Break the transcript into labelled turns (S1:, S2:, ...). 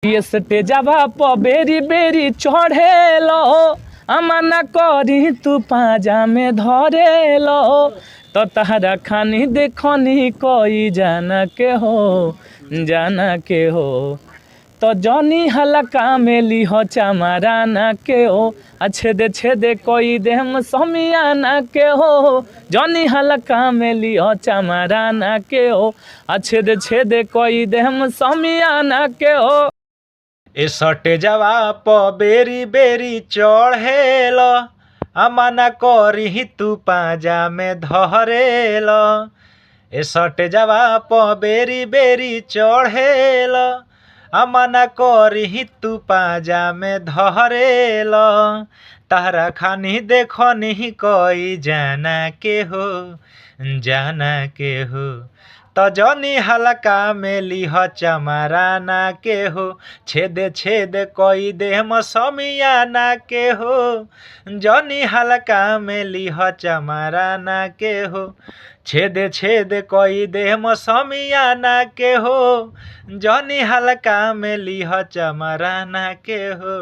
S1: ये सटे जावा प बेरी बेरी चढ़ेलो अमाना करी तू पाजा में धरेलो तो तहरा खानी देखनी कोई जाना के हो तो जनी हलका में लिहो चमाराना के हो छेदे छेदे कोई देहम समियाना के हो जनी हलका में लिहो चमाराना के हो छेदे छेदे कोई देहम समियाना के हो।
S2: ए सटे जावा प बेरी बेरी चढ़ेल अमाना करी तू पाजा में धरेल। ए सटे जावा प बेरी बेरी चढ़ेल अमाना करी तू पाजा में धरेल तहरा खानी देखनी कोई जाना के हो तो जनी हलका में लिह चमाराना के हो छेदे छेदे कोई देहम समियाना के हो जनी हलका में लिह चमाराना के हो छेदे छेदे कोई देहम समियाना के हो जनी हलका में लिह चमाराना के हो।